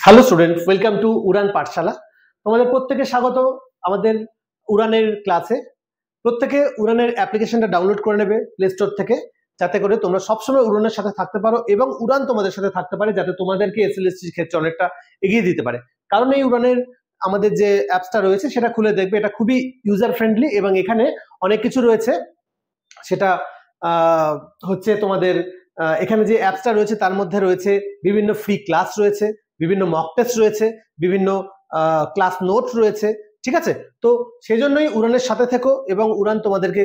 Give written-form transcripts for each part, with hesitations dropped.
Hello student, welcome to উড়ান পাঠশালা। তোমাদের প্রত্যেকে স্বাগত আমাদের উড়ানের ক্লাসে। প্রত্যেকে উড়ানের অ্যাপ্লিকেশনটা ডাউনলোড করে নেবে প্লে স্টোর থেকে, যাতে করে তোমরা সবসময় উড়ানের সাথে থাকতে পারো এবং উড়ান তোমাদের সাথে থাকতে পারে, যাতে তোমাদেরকে এসএলএসটির ক্ষেত্রে অনেকটা এগিয়ে দিতে পারে। কারণ এই উড়ানের আমাদের যে অ্যাপসটা রয়েছে সেটা খুলে দেখবে, এটা খুবই ইউজার ফ্রেন্ডলি এবং এখানে অনেক কিছু রয়েছে। সেটা হচ্ছে তোমাদের এখানে যে অ্যাপসটা রয়েছে তার মধ্যে রয়েছে বিভিন্ন ফ্রি ক্লাস রয়েছে, বিভিন্ন মক টেস্ট রয়েছে, বিভিন্ন ক্লাস নোট রয়েছে। ঠিক আছে, তো সেই জন্যই উড়ানের সাথে থেকো এবং উড়ান তোমাদেরকে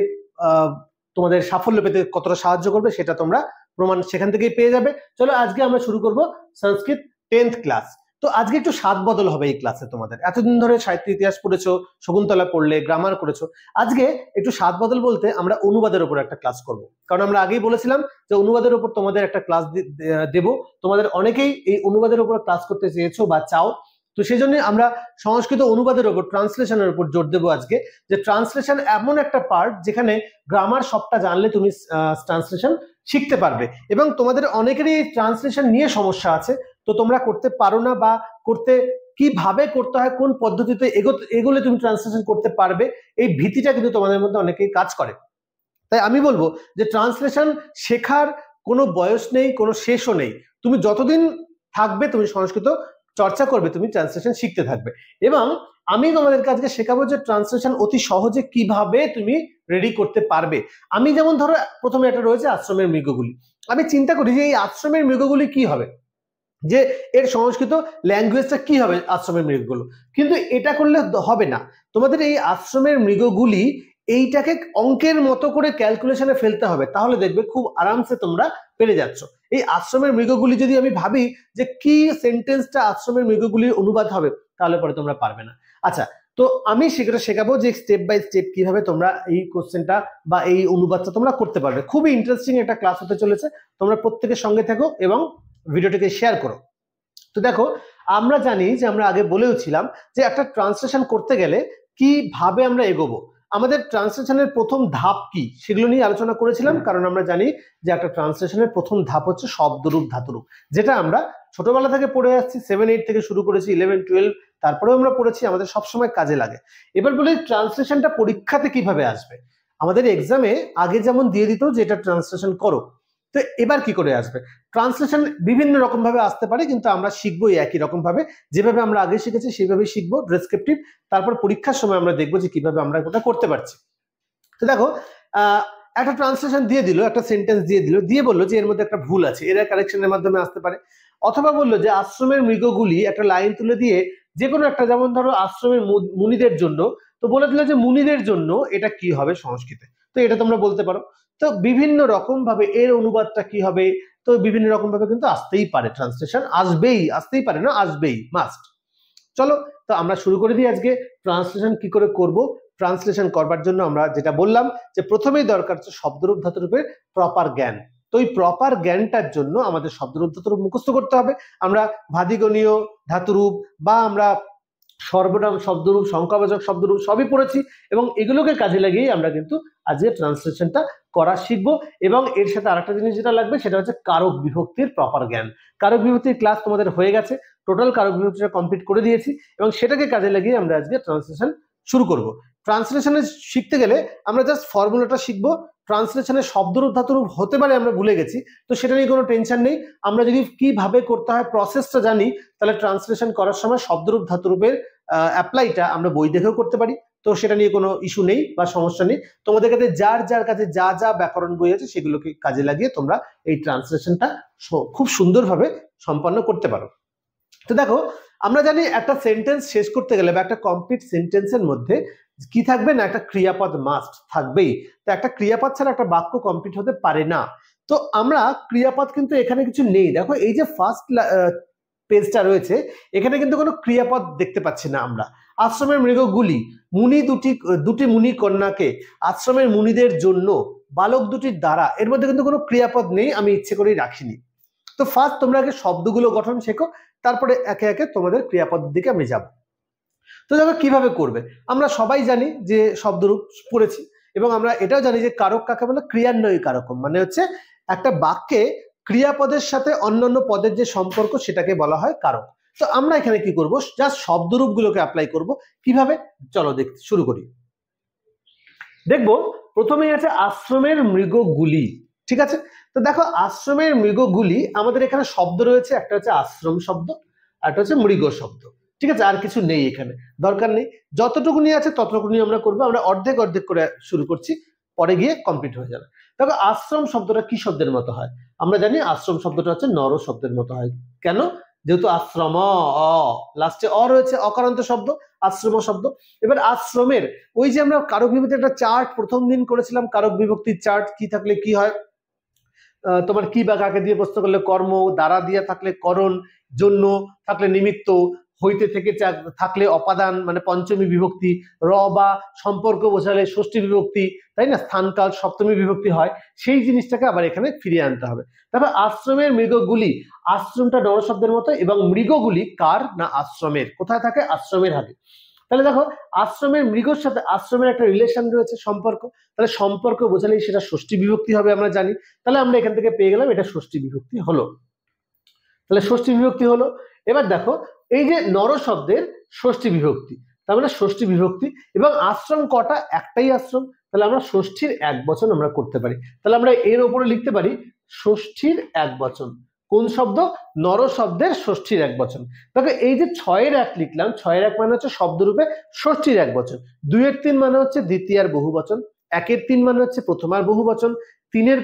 তোমাদের সাফল্য পেতে কতটা সাহায্য করবে সেটা তোমরা প্রমাণ সেখান থেকেই পেয়ে যাবে। চলো আজকে আমরা শুরু করব সংস্কৃত 10th ক্লাস। তো আজকে একটু স্বাদ বদল হবে এই ক্লাসে। তোমাদের এতদিন ধরে সাহিত্য ইতিহাস পড়েছো, শকুন্তলা পড়লে, গ্রামার করেছো, আজকে একটু স্বাদ বদল বলতে আমরা অনুবাদের উপর একটা ক্লাস করব। কারণ আমরা আগেই বলেছিলাম যে অনুবাদের উপর তোমাদের একটা ক্লাস দেব। তোমাদের অনেকেই এই অনুবাদের উপর ক্লাস করতে চেয়েছো বা চাও, তো সেই জন্য আমরা সংস্কৃত অনুবাদের উপর, ট্রান্সলেশনের উপর জোর দেবো আজকে। যে ট্রান্সলেশন এমন একটা পার্ট যেখানে গ্রামার সবটা জানলে তুমি ট্রান্সলেশন শিখতে পারবে। এবং তোমাদের অনেকেরই এই ট্রান্সলেশন নিয়ে সমস্যা আছে, তো তোমরা করতে পারো না বা করতে কিভাবে করতে হয়, কোন পদ্ধতিতে এগোলে তুমি ট্রান্সলেশন করতে পারবে, এই ভীতিটা কিন্তু তোমাদের মধ্যে অনেকেই কাজ করে। তাই আমি বলবো যে ট্রান্সলেশন শেখার কোনো বয়স নেই, কোনো শেষও নেই। তুমি যতদিন থাকবে তুমি সংস্কৃত চর্চা করবে, তুমি ট্রান্সলেশন শিখতে থাকবে। এবং আমি তোমাদেরকে আজকে শেখাবো যে ট্রান্সলেশন অতি সহজে কিভাবে তুমি রেডি করতে পারবে। আমি যেমন ধরো প্রথমে এটা রয়েছে আশ্রমের মৃগগুলি। আমি চিন্তা করি যে এই আশ্রমের মৃগগুলি কি হবে, যে এর সংস্কৃত ল্যাঙ্গুয়েজটা কি হবে আশ্রমের মৃগগুলো। কিন্তু এটা করলে হবে না। তোমাদের এই আশ্রমের মৃগগুলি এইটাকে অঙ্কের মতো করে ক্যালকুলেশনে ফেলতে হবে, তাহলে দেখবে খুব আরামসে তোমরা পেরে যাচ্ছ। এই আশ্রমের মৃগগুলি যদি আমি ভাবি যে কি সেন্টেন্সটা আশ্রমের মৃগগুলির অনুবাদ হবে, তাহলে পরে তোমরা পারবে না। আচ্ছা, তো আমি সেটা শেখাবো যে স্টেপ বাই স্টেপ কিভাবে তোমরা এই কোশ্চেনটা বা এই অনুবাদটা তোমরা করতে পারবে। খুবই ইন্টারেস্টিং একটা ক্লাস হতে চলেছে, তোমরা প্রত্যেকের সঙ্গে থাকো এবং ভিডিওটিকে শেয়ার করো। তো দেখো, আমরা জানি যে আমরা আগে বলেও ছিলাম যে একটা ট্রান্সলেশন করতে গেলে কিভাবে আমরা এগোবো, আমাদের ট্রান্সলেশনের প্রথম ধাপ কি, সেগুলো নিয়ে আলোচনা করেছিলাম। কারণ আমরা জানি যে একটা ট্রান্সলেশনের প্রথম ধাপ হচ্ছে শব্দরূপ ধাতুরূপ, যেটা আমরা ছোটবেলা থেকে পড়ে আসছি, 7-8 থেকে শুরু করেছি, 11-12 তারপরেও আমরা পড়েছি, আমাদের সবসময় কাজে লাগে। এবার বলি ট্রান্সলেশনটা পরীক্ষাতে কিভাবে আসবে। আমাদের এক্সামে আগে যেমন দিয়ে দিত যে এটা ট্রান্সলেশন করো, তো এবার কি করে আসবে। ট্রান্সলেশন বিভিন্ন রকম ভাবে আসতে পারে, কিন্তু আমরা শিখবো একই রকম ভাবে, যেভাবে আমরা আগে শিখেছি সেইভাবেই শিখবো, ডেসক্রিপটিভ। তারপর পরীক্ষার সময় আমরা দেখবো যে কিভাবে আমরা ওটা করতে পারছি। তো দেখো, একটা ট্রান্সলেশন দিয়ে দিল, একটা সেন্টেন্স দিয়ে দিল, দিয়ে বললো যে এর মধ্যে একটা ভুল আছে, এরা কারেকশনের মাধ্যমে আসতে পারে। অথবা বললো যে আশ্রমের মৃগগুলি, একটা লাইন তুলে দিয়ে যে কোনো একটা, যেমন ধরো আশ্রমের মুনিদের জন্য, তো বলে দিল যে মুনিদের জন্য এটা কি হবে সংস্কৃতে, তো এটা তোমরা বলতে পারো। তো বিভিন্ন রকম ভাবে এর অনুবাদটা কি হবে, তো বিভিন্ন রকম ভাবে কিন্তু আসতেই পারে, ট্রান্সলেশন আসবেই, আসতেই পারে না, আসবেই, মাস্ট। চলো, তো আমরা শুরু করে দিই আজকে ট্রান্সলেশন কি করে করব। ট্রান্সলেশন করবার জন্য আমরা যেটা বললাম যে প্রথমেই দরকার হচ্ছে শব্দরূপ ধাতুরূপের প্রপার জ্ঞান। তো এই প্রপার জ্ঞানটার জন্য আমাদের শব্দরূপ ধাতুরূপ মুখস্থ করতে হবে। আমরা ভাদিগণীয় ধাতুরূপ বা আমরা সর্বনাম শব্দরূপ, সংখ্যাবাচক শব্দরূপ সবই পড়েছি, এবং এগুলোকে কাজে লাগিয়েই আমরা কিন্তু আজকে ট্রান্সলেশনটা করা শিখবো। এবং এর সাথে আরেকটা জিনিস যেটা লাগবে সেটা হচ্ছে কারক বিভক্তির প্রপার জ্ঞান। কারক বিভক্তির ক্লাস তোমাদের হয়ে গেছে, টোটাল কারক বিভক্তিটা কমপ্লিট করে দিয়েছি, এবং সেটাকে কাজে লাগিয়ে আমরা আজকে ট্রান্সলেশন শুরু করব। ট্রান্সলেশনে শিখতে গেলে আমরা জাস্ট ফর্মুলাটা শিখবো। ট্রান্সলেশনের শব্দরূপ ধাতুরূপ হতে পারে আমরা ভুলে গেছি, তো সেটা নিয়ে কোনো টেনশন নেই। আমরা যদি কিভাবে করতে হয় প্রসেসটা জানি, তাহলে ট্রান্সলেশন করার সময় শব্দরূপ ধাতুরূপের অ্যাপ্লাইটা আমরা বই দেখেও করতে পারি, তো সেটা নিয়ে কোনো ইস্যু নেই বা সমস্যা নেই। তোমাদের কাছে যার কাছে যা যা ব্যাকরণ বই আছে সেগুলোকে কাজে লাগিয়ে তোমরা এই ট্রান্সলেশনটা খুব সুন্দরভাবে সম্পন্ন করতে পারো। তো দেখো, আমরা জানি একটা সেন্টেন্স শেষ করতে গেলে বা একটা কমপ্লিট সেন্টেন্সের মধ্যে কি থাকবে না, একটা ক্রিয়াপদ মাস্ট থাকবেই। তো একটা ক্রিয়াপদ ছাড়া একটা বাক্য কমপ্লিট হতে পারে না। তো আমরা ক্রিয়াপদ কিন্তু এখানে কিছু নেই। দেখো, এই যে ফার্স্ট পেজটা রয়েছে, এখানে কিন্তু কোনো ক্রিয়াপদ দেখতে পাচ্ছি না আমরা। আশ্রমের মৃগগুলি, মুনি দুটি মুনি কন্যাকে, আশ্রমের মুনিদের জন্য, বালক দুটির দ্বারা, এর মধ্যে কিন্তু কোনো ক্রিয়াপদ নেই, আমি ইচ্ছে করেই রাখিনি। তো ফার্স্ট তোমরা আগে শব্দগুলো গঠন শেখো, তারপরে একে একে তোমাদের ক্রিয়াপদের দিকে আমি যাব। তো দেখো কিভাবে করবে। আমরা সবাই জানি যে শব্দরূপ পড়েছি, এবং আমরা এটাও জানি যে কারক কাকে বলে, ক্রিয়ান্বয়ী কারকম, মানে হচ্ছে একটা বাক্যে ক্রিয়াপদের সাথে অন্যান্য পদের যে সম্পর্ক সেটাকে বলা হয় কারক। তো আমরা এখানে কি করব, জাস্ট শব্দরূপগুলোকে অ্যাপ্লাই করব। কিভাবে, চলো দেখতে শুরু করি। দেখবো প্রথমেই আছে আশ্রমের মৃগগুলি। ঠিক আছে, তো দেখো আশ্রমের মৃগগুলি, আমাদের এখানে শব্দ রয়েছে, একটা হচ্ছে আশ্রম শব্দ আর একটা হচ্ছে মৃগ শব্দ। ঠিক আছে, আর কিছু নেই এখানে, দরকার নেই, যতটুকুনি আছে ততটুকুনি আমরা করবো। আমরা অর্ধেক অর্ধেক করে শুরু করছি, পরে গিয়ে কমপ্লিট হয়ে যাবে। দেখো আশ্রম শব্দটা কি শব্দের মতো হয়, আমরা জানি আশ্রম শব্দটা হচ্ছে নর শব্দের মতো হয়। কেন, যেহেতু আশ্রম লাস্টে অ রয়েছে, অকারান্ত শব্দ, আশ্রম শব্দ। এবার আশ্রমের ওই যে আমরা কারক বিভক্তির একটা চার্ট প্রথম দিন করেছিলাম, কারক বিভক্তির চার্ট, কি থাকলে কি হয়, তোমার কি বা কাকে দিয়ে প্রশ্ন করলে কর্ম, দ্বারা দিয়ে থাকলে করণ, জন্য থাকলে নিমিত্ত, হইতে থেকে থাকলে অপাদান মানে পঞ্চমী বিভক্তি, র বা সম্পর্ক বোঝালে ষষ্ঠী বিভক্তি, তাই না, স্থানকাল সপ্তমী বিভক্তি হয়, সেই জিনিসটাকে আবার এখানে ফিরিয়ে আনতে হবে। তারপর আশ্রমের মৃগগুলি, আশ্রমটা নর শব্দের মতো, এবং মৃগগুলি কার না আশ্রমের, কোথায় থাকে, আশ্রমের হাতে। তাহলে দেখো আশ্রমের মৃগর সাথে আশ্রমের একটা রিলেশন রয়েছে, সম্পর্ক, তাহলে সম্পর্ক বোঝালেই সেটা ষষ্ঠী বিভক্তি হবে আমরা জানি। তাহলে আমরা এখান থেকে পেয়ে গেলাম এটা ষষ্ঠী বিভক্তি হলো, তাহলে ষষ্ঠী বিভক্তি হলো। এবার দেখো এই যে নর শব্দের ষষ্ঠী বিভক্তি, তার মানে ষষ্ঠী বিভক্তি, এবং আশ্রম কটা, একটাই আশ্রম, তাহলে আমরা ষষ্ঠীর এক বচন আমরা করতে পারি। তাহলে আমরা এর উপরে লিখতে পারি ষষ্ঠীর এক বচন। কোন শব্দ, নর শব্দের ষষ্ঠীর এক বচন। দেখো এই যে 6-এর 1 লিখলাম, 6-এর 1 মানে হচ্ছে শব্দরূপে ষষ্ঠীর এক বচন, 2-এর 3 মানে হচ্ছে দ্বিতীয়ার বহু বচন, 1-এর 3 মানে হচ্ছে প্রথমার বহু বচন, 3-এর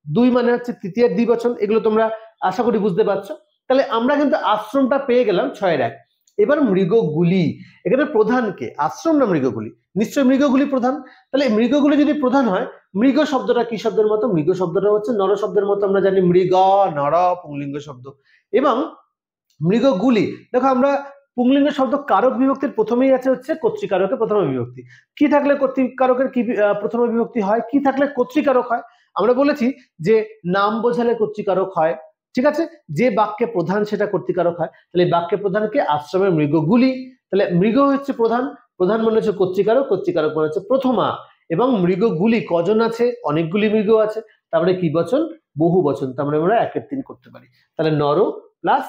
2 মানে হচ্ছে তৃতীয়ার দ্বিবচন। এগুলো তোমরা আশা করি বুঝতে পারছো। তাহলে আমরা কিন্তু আশ্রমটা পেয়ে গেলাম 6-এর 1। এবার মৃগগুলি, এখানে প্রধান কে, আশ্রম না মৃগগুলি, নিশ্চয় মৃগগুলি প্রধান। তাহলে মৃগগুলি যদি প্রধান হয়, মৃগ শব্দটা কি শব্দের মতো, মৃগ শব্দটা হচ্ছে নর শব্দের মতো, আমরা জানি মৃগ নর পুংলিঙ্গ শব্দ। এবং মৃগগুলি, দেখো আমরা পুংলিঙ্গ শব্দ কারক বিভক্তির প্রথমেই আছে হচ্ছে কর্তৃকারকের প্রথম বিভক্তি, কি থাকলে কর্তৃকারকের কি প্রথম বিভক্তি হয়, কি থাকলে কর্তৃকারক হয়, আমরা বলেছি যে নাম বোঝালে কর্তৃকারক হয়। ঠিক আছে, যে বাক্যে প্রধান সেটা কর্তৃকারক হয়। তাহলে বাক্যে প্রধানকে আশ্রমের মৃগগুলি, তাহলে মৃগ হচ্ছে প্রধান, প্রধান মানে হচ্ছে কর্তৃকারক, কর্তৃকারক মানে হচ্ছে প্রথমা। এবং মৃগগুলি কজন আছে, অনেকগুলি মৃগ আছে, তারপরে কি বচন, বহু বচন, তারপরে আমরা 1-এর 3 করতে পারি। তাহলে নর প্লাস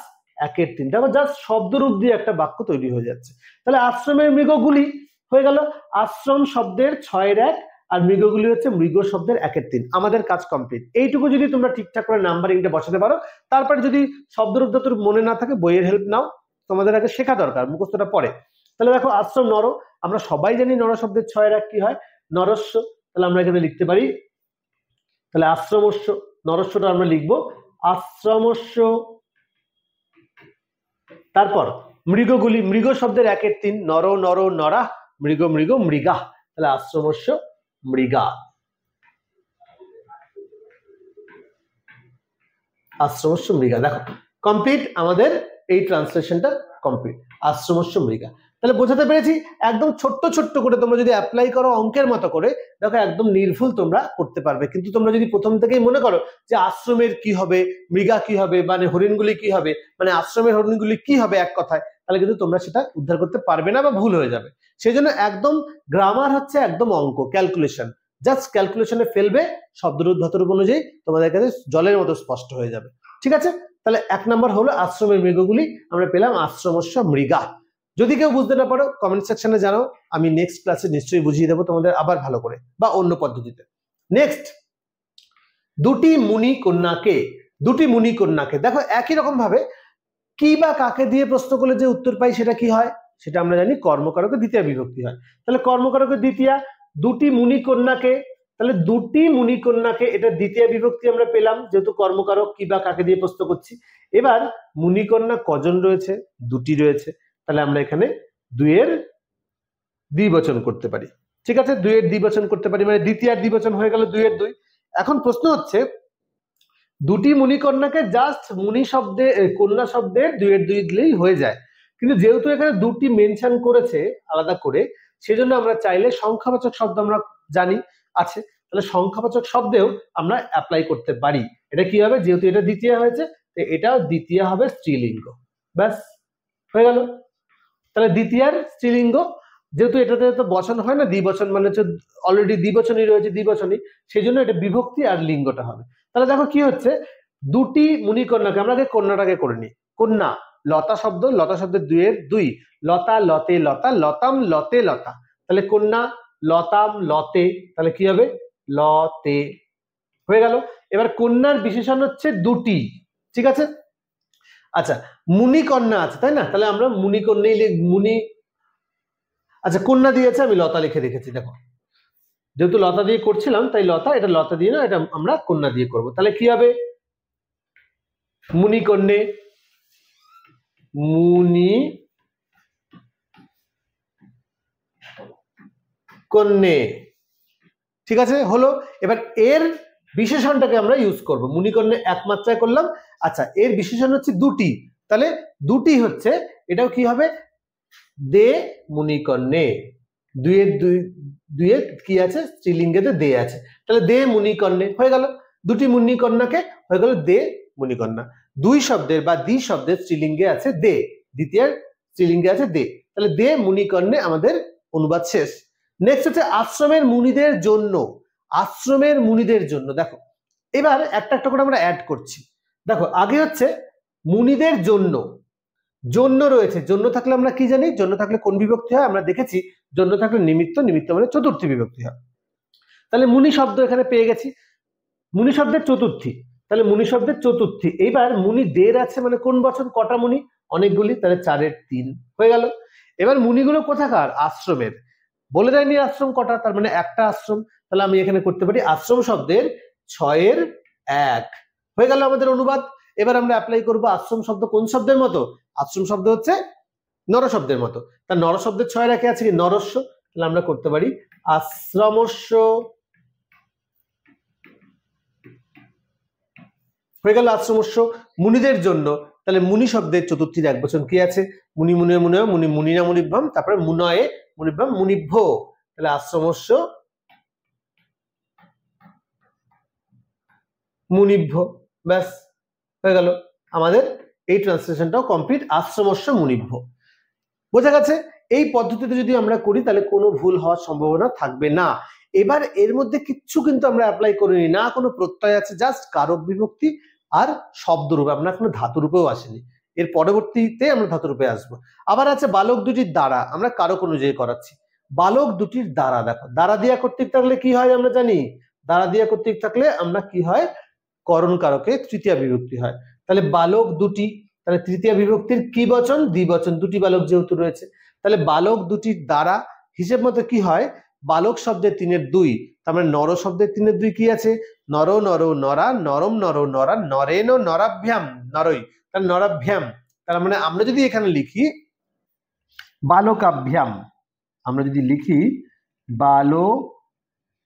1-এর 3, তারপর জাস্ট শব্দরূপ দিয়ে একটা বাক্য তৈরি হয়ে যাচ্ছে। তাহলে আশ্রমের মৃগগুলি হয়ে গেল আশ্রম শব্দের 6-এর 1, আর মৃগগুলি হচ্ছে মৃগ শব্দের 1-এর 3। আমাদের কাজ কমপ্লিট। এইটুকু যদি তোমরা ঠিকঠাক করে নাম্বারিংটা বসাতে পারো, তারপরে যদি শব্দরূপ যতটুকু মনে না থাকে বইয়ের হেল্প নাও, তোমাদের আগে শেখা দরকার, মুখস্থটা পরে। তাহলে দেখো আশ্রম নর, আমরা সবাই জানি নর শব্দের 6-এর 1 কি হয়, নরস্য। তাহলে আমরা এখানে লিখতে পারি, তাহলে আশ্রমস্য, নরস্যটা আমরা লিখবো আশ্রমস্য। তারপর মৃগগুলি, মৃগ শব্দের 1-এর 3, নর নর নরা, মৃগ মৃগ মৃগা, তাহলে আশ্রমস্য মৃগা, আশ্রমস্য মৃগা। দেখো কমপ্লিট, আমাদের এই ট্রান্সলেশনটা কমপ্লিট, আশ্রমস্য মৃগা। তাহলে বোঝাতে পেরেছি, একদম ছোট্ট ছোট্ট করে তোমরা যদি অ্যাপ্লাই করো অঙ্কের মতো করে, দেখো একদম নির্ভুল তোমরা করতে পারবে। কিন্তু তোমরা যদি প্রথম থেকেই মনে করো যে আশ্রমের কি হবে, মৃগা কি হবে, মানে হরিণগুলি কি হবে, মানে আশ্রমের হরিণগুলি কি হবে এক কথায়, তাহলে কিন্তু তোমরা সেটা উদ্ধার করতে পারবে না বা ভুল হয়ে যাবে। সেই জন্য একদম গ্রামার হচ্ছে একদম অঙ্ক, ক্যালকুলেশন, জাস্ট ক্যালকুলেশনে ফেলবে, শব্দরূপ ধাতুরূপ অনুযায়ী তোমাদের কাছে জলের মতো স্পষ্ট হয়ে যাবে। ঠিক আছে, তাহলে 1 নম্বর হলো আশ্রমের মৃগগুলি, আমরা পেলাম আশ্রমস্য মৃগা। যদি কেউ বুঝতে না পারো কমেন্ট সেকশনে জানাও, আমি নেক্সট ক্লাসে নিশ্চয়ই বুঝিয়ে দেবো তোমাদের আবার ভালো করে বা অন্য পদ্ধতিতে। নেক্সট, দুটি মুনি কন্যাকে, দুটি মুনি কন্যাকে, দেখো একই রকম ভাবে কি বা কাকে দিয়ে প্রশ্ন করলে যে উত্তর পাই সেটা কি হয়, সেটা আমরা জানি কর্মকারকের দ্বিতীয় বিভক্তি হয়। তাহলে কর্মকারকের দ্বিতীয়া, দুটি মুনি কন্যাকে, তাহলে দুটি মুনি কন্যাকে, এটা দ্বিতীয় বিভক্তি আমরা পেলাম, যেহেতু কর্মকারক কি বা কাকে দিয়ে প্রশ্ন করছি। এবার মুনিকন্যা কজন রয়েছে, দুটি রয়েছে, তাহলে আমরা এখানে 2-এর দ্বিবচন করতে পারি। ঠিক আছে, 2-এর দ্বিবচন করতে পারি, মানে দ্বিতীয়ার দ্বিবচন হয়ে গেল 2-এর 2। এখন প্রশ্ন হচ্ছে দুটি মুনিকন্যাকে জাস্ট মুনি শব্দে, কন্যা শব্দের 2-এর 2 দিলেই হয়ে যায়, কিন্তু যেহেতু এখানে দুটি মেনশন করেছে আলাদা করে, সেজন্য আমরা চাইলে সংখ্যাবাচক শব্দ আমরা জানি আছে, তাহলে সংখ্যাবাচক শব্দেও আমরা অ্যাপ্লাই করতে পারি। এটা কি হবে, যেহেতু এটা দ্বিতীয় হয়েছে, এটাও দ্বিতীয় হবে স্ত্রীলিঙ্গ, ব্যাস হয়ে গেল। তাহলে দ্বিতীয়ার স্ত্রীলিঙ্গ, যেহেতু এটাতে তো বচন হয় না, দ্বিবচন মানে হচ্ছে অলরেডি দ্বিবচনই রয়েছে, দ্বিবচনই, সেই জন্য এটা বিভক্তি আর লিঙ্গটা হবে। তাহলে দেখো কি হচ্ছে, দুটি মুনিকন্যাকে, আমরা আগে কন্যাটাকে করে নিই, কন্যা, লতা শব্দের দুইয়ের দুই, লতা লতে লতা, লতাম লতে লতা, তাহলে কন্যা লতাম লতে, তাহলে কি হবে লতে হয়ে গেল। এবার কন্যার বিশেষণ হচ্ছে দুটি, ঠিক আছে। আচ্ছা মুনিকন্যা আছে তাই না, তাহলে আমরা মুনিকন্যাই মুনি, আচ্ছা কন্যা দিয়েছে আমি লতা লিখে রেখেছি, দেখো যেহেতু লতা দিয়ে করছিলাম তাই লতা, এটা লতা দিয়ে না, এটা আমরা কন্যা দিয়ে করব, তাহলে কি হবে মুনিকন্যে, মুনি কন্যে, ঠিক আছে হলো। এবার এর বিশেষণটাকে আমরা ইউজ করব, মুনিকন্যে এক মাত্রায় করলাম। আচ্ছা এর বিশেষণ হচ্ছে দুটি, তাহলে দুটি হচ্ছে এটাও কি হবে দে মুনিকন্যে, দুইয়ের কি আছে স্ত্রীলিঙ্গেতে দে আছে, তাহলে দে মুনিকন্যে হয়ে গেল, দুটি মুনিকন্যাকে হয়ে গেল দে মুনিকন্যা। দুই শব্দের বা দ্বি শব্দের স্ত্রীলিঙ্গে আছে দে, দ্বিতীয় স্ত্রীলিঙ্গে আছে দে, তাহলে দে মুনিকন্যে আমাদের অনুবাদ শেষ। নেক্সট হচ্ছে আশ্রমের মুনিদের জন্য, আশ্রমের মুনিদের জন্য, দেখো এবার একটা একটা করে আমরা অ্যাড করছি। দেখো আগে হচ্ছে মুনিদের জন্য, জন্য রয়েছে, জন্য থাকলে আমরা কি জানি, জন্য থাকলে কোন বিভক্তি হয় আমরা দেখেছি, জন্য থাকলে নিমিত্ত, নিমিত্ত মানে চতুর্থী বিভক্তি হয়, তাহলে মুনি শব্দ এখানে পেয়ে গেছি, মুনি শব্দের চতুর্থী, তাহলে মুনি শব্দের চতুর্থী। এইবার মুনিদের আছে মানে কোন বচন, কটা মুনি, অনেকগুলি, তাহলে 4 এর 3 হয়ে গেল। এবার মুনিগুলো কোথাকার, আশ্রমের, বলে দেয়নি আশ্রম কটা, তার মানে একটা আশ্রম, তাহলে আমি এখানে করতে পারি আশ্রম শব্দের 6 এর 1 হয়ে গেল আমাদের অনুবাদ। এবার আমরা অ্যাপ্লাই করব আশ্রম শব্দ কোন শব্দের মতো, আশ্রম শব্দ হচ্ছে নর শব্দের মতো, তার নর শব্দের 6 এর 1 আছে কি নরস্য, তাহলে আমরা করতে পারি আশ্রমস্য হয়ে গেল আশ্রমস্য। মুনিদের জন্য, তাহলে মুনি শব্দের চতুর্থীর এক বচন কি আছে, মুনি মুনে মুনে মুনি মুনিনা মুনিভ্যম, তারপরে মুনয়ে মুনিভ্যম মুনিভ্য, তাহলে আশ্রমস্য মুনিভ্য, ব্যাস হয়ে গেল আমাদের এই ট্রান্সলেশনটাও কমপ্লিট, আশ্রমস্য মুনিভ্য। বোঝা গেছে, এই পদ্ধতিতে যদি আমরা করি তাহলে কোনো ভুল হওয়ার সম্ভাবনা থাকবে না। এবার এর মধ্যে কিচ্ছু কিন্তু আমরা অ্যাপ্লাই করিনি, না কোনো প্রত্যয় আছে, জাস্ট কারক বিভক্তি আর শব্দরূপে, আমরা কোনো ধাতুরূপেও আসেনি, এর পরবর্তীতে আমরা ধাতুরূপে আসবো। আবার আছে বালক দুটির দ্বারা, আমরা কারক অনুযায়ী করাচ্ছি, বালক দুটির দ্বারা, দেখো দ্বারা দিয়া কর্তৃক থাকলে কি হয় আমরা জানি, দ্বারা দিয়া কর্তৃক থাকলে আমরা কি হয় করণ কারকে তৃতীয়া বিভক্তি হয়, তাহলে বালক দুটি, তাহলে তৃতীয় বিভক্তির কি বচন, দ্বিবচন, দুটি বালক যেহেতু রয়েছে, তাহলে বালক দুটির দ্বারা হিসেব মতো কি হয় বালক শব্দের 3 এর 2, তার মানে নর শব্দের 3 এর 2 কি আছে নর নর নরা, নরম নর নরা, নরেন নরাভ্যাম নরই, তাহলে নরাভ্যাম, তার মানে আমরা যদি এখানে লিখি বালকাভ্যাম, আমরা যদি লিখি বালকাভ্যাম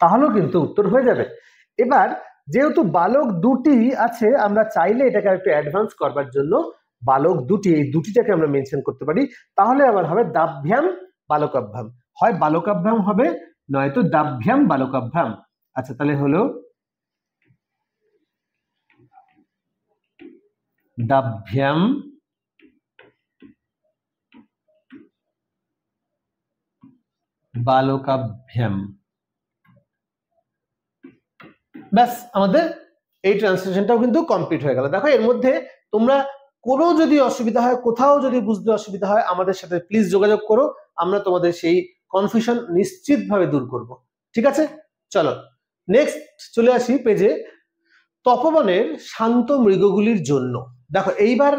তাহলেও কিন্তু উত্তর হয়ে যাবে। এবার যেহেতু বালক দুটি আছে, আমরা চাইলে এটাকে একটু অ্যাডভান্স করবার জন্য বালক দুটি, এই দুটিটাকে আমরা মেনশন করতে পারি, তাহলে আবার হবে দাভ্যাম বালকাভ্যাম, হয় বালকাভ্যাম হবে নয়তো দাভ্যাম বালকাভ্যাম। আচ্ছা তাহলে হলো দাভ্যাম বালকাভ্যাম, ব্যাস আমাদের এই ট্রান্সলেশনটাও কিন্তু কমপ্লিট হয়ে গেল। দেখো এর মধ্যে তোমরা কোনো যদি অসুবিধা হয়, কোথাও যদি বুঝতে অসুবিধা হয়, আমাদের সাথে প্লিজ যোগাযোগ করো, আমরা তোমাদের সেই কনফিউশন নিশ্চিতভাবে দূর করব, ঠিক আছে। চলো নেক্সট চলে আসি পেজে, তপবনের শান্ত মৃগগুলির জন্য। দেখো এইবার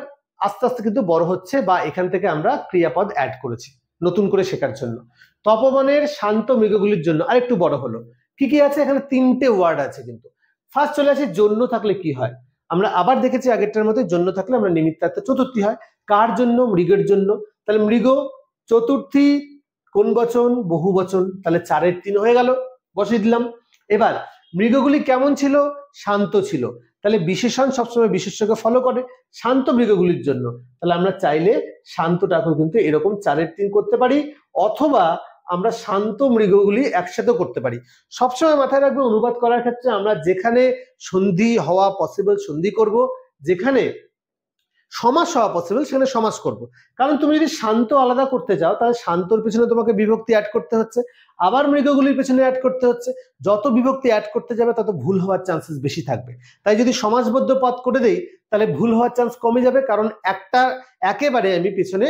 আস্তে আস্তে কিন্তু বড় হচ্ছে, বা এখান থেকে আমরা ক্রিয়াপদ অ্যাড করেছি নতুন করে শেখার জন্য। তপবনের শান্ত মৃগগুলির জন্য আর একটু বড় হলো, কি কি আছে এখানে 3টে ওয়ার্ড আছে। কিন্তু ফার্স্ট চলে আসে জন্য থাকলে কি হয়, আমরা আবার দেখেছি আগেরটার মধ্যে জন্য থাকলে আমরা নিমিত্তার্থ চতুর্থী হয়, কার জন্য মৃগের জন্য, তাহলে মৃগ চতুর্থী কোন বচন বহু বচন, তাহলে 4 এর 3 হয়ে গেল, বসিয়ে দিলাম। এবার মৃগগুলি কেমন ছিল, শান্ত ছিল, তাহলে বিশেষণ সবসময় বিশেষ্যকে ফলো করে, শান্ত মৃগগুলির জন্য, তাহলে আমরা চাইলে শান্তটাকেও কিন্তু এরকম 4 এর 3 করতে পারি, অথবা আমরা শান্ত মৃগগুলি একসাথে করতে পারি। সবসময় মাথায় রাখবে অনুবাদ করার ক্ষেত্রে আমরা যেখানে সন্ধি হওয়া পসিবল সন্ধি করব, যেখানে সমাস হওয়া পসিবল, সেখানে সমাস করব। কারণ তুমি যদি শান্ত আলাদা করতে চাও তাহলে শান্তর পেছনে তোমাকে বিভক্তি অ্যাড করতে হচ্ছে, আবার মৃগগুলির পেছনে অ্যাড করতে হচ্ছে। যত বিভক্তি অ্যাড করতে যাবে তত ভুল হওয়ার চান্সেস বেশি থাকবে। তাই যদি সমাসবদ্ধ পদ করে দেই তাহলে ভুল হওয়ার চান্স কমে যাবে, কারণ একেবারে আমি পিছনে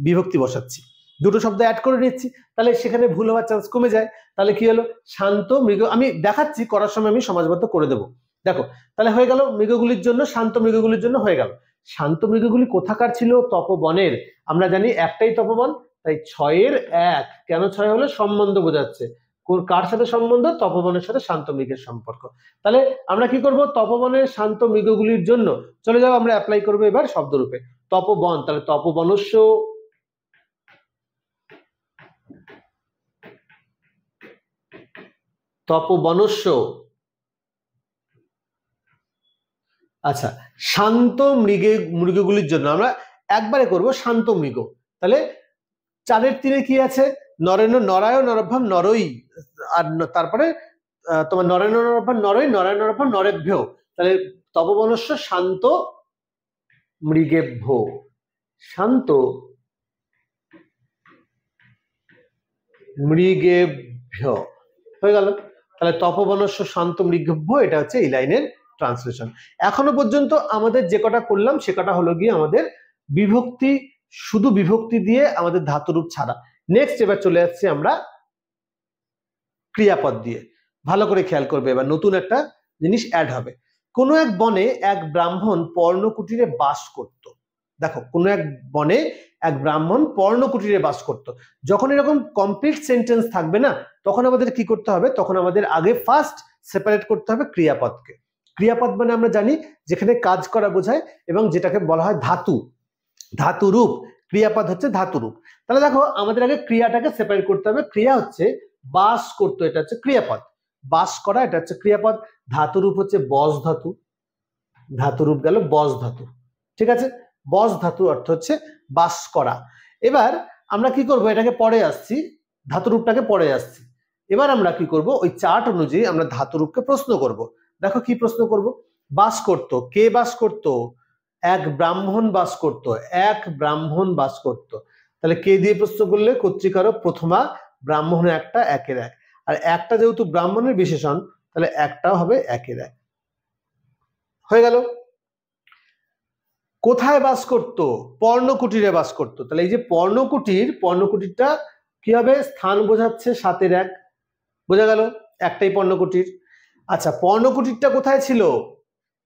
বিভক্তি বসাচ্ছি, দুটো শব্দ অ্যাড করে নিচ্ছি, তাহলে সেখানে ভুল হওয়ার চান্স কমে যায়। তাহলে কি হলো, শান্ত মৃগ, আমি দেখাচ্ছি করার সময় আমি সমাসবদ্ধ করে দেবো। দেখো তাহলে হয়ে গেল মৃগগুলির জন্য, শান্ত মৃগগুলির জন্য হয়ে গেল। শান্ত মৃগগুলি কোথাকার ছিল? তপবনের। আমরা জানি একটাই তপবন, তাই 6-এর 1। কেন 6 হলো? সম্বন্ধ বোঝাচ্ছে। কার সাথে সম্বন্ধ? তপবনের সাথে শান্ত মৃগের সম্পর্ক। তাহলে আমরা কি করব, তপবনের শান্ত মৃগগুলির জন্য চলে যাও, আমরা অ্যাপ্লাই করবো এবার শব্দরূপে তপবন। তাহলে তপবনস্য, তপবনস্য। আচ্ছা, শান্ত মৃগগুলির জন্য আমরা একবারে করব শান্ত মৃগ। তাহলে 4-এর 3-এ কি আছে? নরেন্দ্র, নরায় নরভ্যাম নরই, আর তারপরে তোমার নরেন্দ্র নরভ্যাম নরই, নরায় নরভ্যাম নরেভ্য। তাহলে তপবনস্য শান্ত মৃগেভ্য, শান্ত মৃগেভ্য হয়ে গেল। তাহলে তপবনস্য শান্ত মৃগেভ্য, এটা হচ্ছে এই লাইনের ট্রান্সলেশন। এখনো পর্যন্ত আমাদের যে কটা করলাম সে কটা হলো গিয়ে আমাদের বিভক্তি, শুধু বিভক্তি দিয়ে আমাদের ধাতুরূপ ছাড়া। নেক্সট এবার চলে আসছে আমরা ক্রিয়াপদ দিয়ে। ভালো করে খেয়াল করবে, এবার নতুন একটা জিনিস অ্যাড হবে। কোনো এক বনে এক ব্রাহ্মণ পর্ণকুটিরে বাস করত। দেখো, কোনো এক বনে এক ব্রাহ্মণ পর্ণকুটিরে বাস করত। যখন এরকম কমপ্লিট সেন্টেন্স থাকবে না, তখন আমাদের কি করতে হবে? তখন আমাদের আগে ফার্স্ট সেপারেট করতে হবে ক্রিয়াপদকে। ক্রিয়াপদ মানে আমরা জানি যেখানে কাজ করা বোঝায় এবং যেটাকে বলা হয় ধাতু, ধাতুরূপ। ক্রিয়াপদ হচ্ছে ধাতুরূপ। তাহলে দেখো আমাদের আগে ক্রিয়াটাকে সেপারেট করতে হবে। ক্রিয়া হচ্ছে বাস করতো, এটা হচ্ছে ক্রিয়াপদ। বাস করা, এটা হচ্ছে ক্রিয়াপদ। ধাতুরূপ হচ্ছে বস ধাতু, ধাতুরূপ গেল বস ধাতু। ঠিক আছে, বস ধাতু অর্থ হচ্ছে বাস করা। এবার আমরা কি করব, এটাকে পরে আসছি, ধাতুরূপটাকে পরে আসছি। এবার আমরা কি করব, ওই চার্ট অনুযায়ী আমরা ধাতুরূপকে প্রশ্ন করব। দেখো কি প্রশ্ন করব, বাস করত, কে বাস করত? এক ব্রাহ্মণ বাস করত, এক ব্রাহ্মণ বাস করত। তাহলে কে দিয়ে প্রশ্ন করলে কর্তৃকারক প্রথমা, ব্রাহ্মণ একটা, 1-এর 1। আর একটা যেহেতু ব্রাহ্মণের বিশেষণ, তাহলে একটাও হবে 1-এর 1 হয়ে গেল। কোথায় বাস করত? পর্ণকুটিরে বাস করত। তাহলে এই যে পর্ণকুটির, পর্ণকুটিরটা কি হবে? স্থান বোঝাচ্ছে, 7-এর 1 বোঝা গেল, একটাই পর্ণকুটির। আচ্ছা, পর্ণকুটিরটা কোথায় ছিল?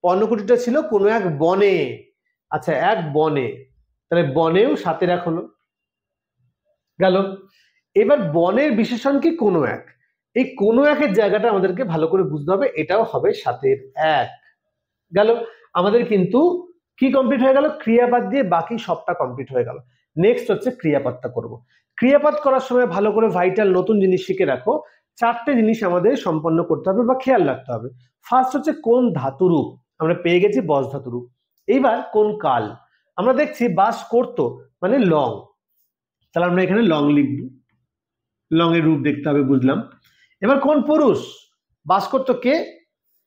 পর্ণকুটিরটা ছিল কোনো এক বনে। আচ্ছা, এক বনে, তাহলে বনেও 7-এর 1 হলো গেল। এবার বনের বিশেষণ কি? কোনো এক। এই কোনো একের জায়গাটা আমাদেরকে ভালো করে বুঝতে হবে, এটাও হবে 7-এর 1 গেল। আমাদের কিন্তু কি কমপ্লিট হয়ে গেল? ক্রিয়াপদ দিয়ে বাকি সবটা কমপ্লিট হয়ে গেল। নেক্সট হচ্ছে ক্রিয়াপদটা করব। ক্রিয়াপদ করার সময় ভালো করে ভাইটাল নতুন জিনিস শিখে রাখো। 4টে জিনিস আমাদের সম্পন্ন করতে হবে বা খেয়াল রাখতে হবে। ফার্স্ট হচ্ছে কোন ধাতুরূপ, আমরা পেয়ে গেছি বস ধাতুরূপ। এইবার কোন কাল, আমরা দেখছি বাস করত মানে লং, তাহলে আমরা এখানে লং লিখব, লং এর রূপ দেখতে হবে, বুঝলাম। এবার কোন পুরুষ, বাস করত কে?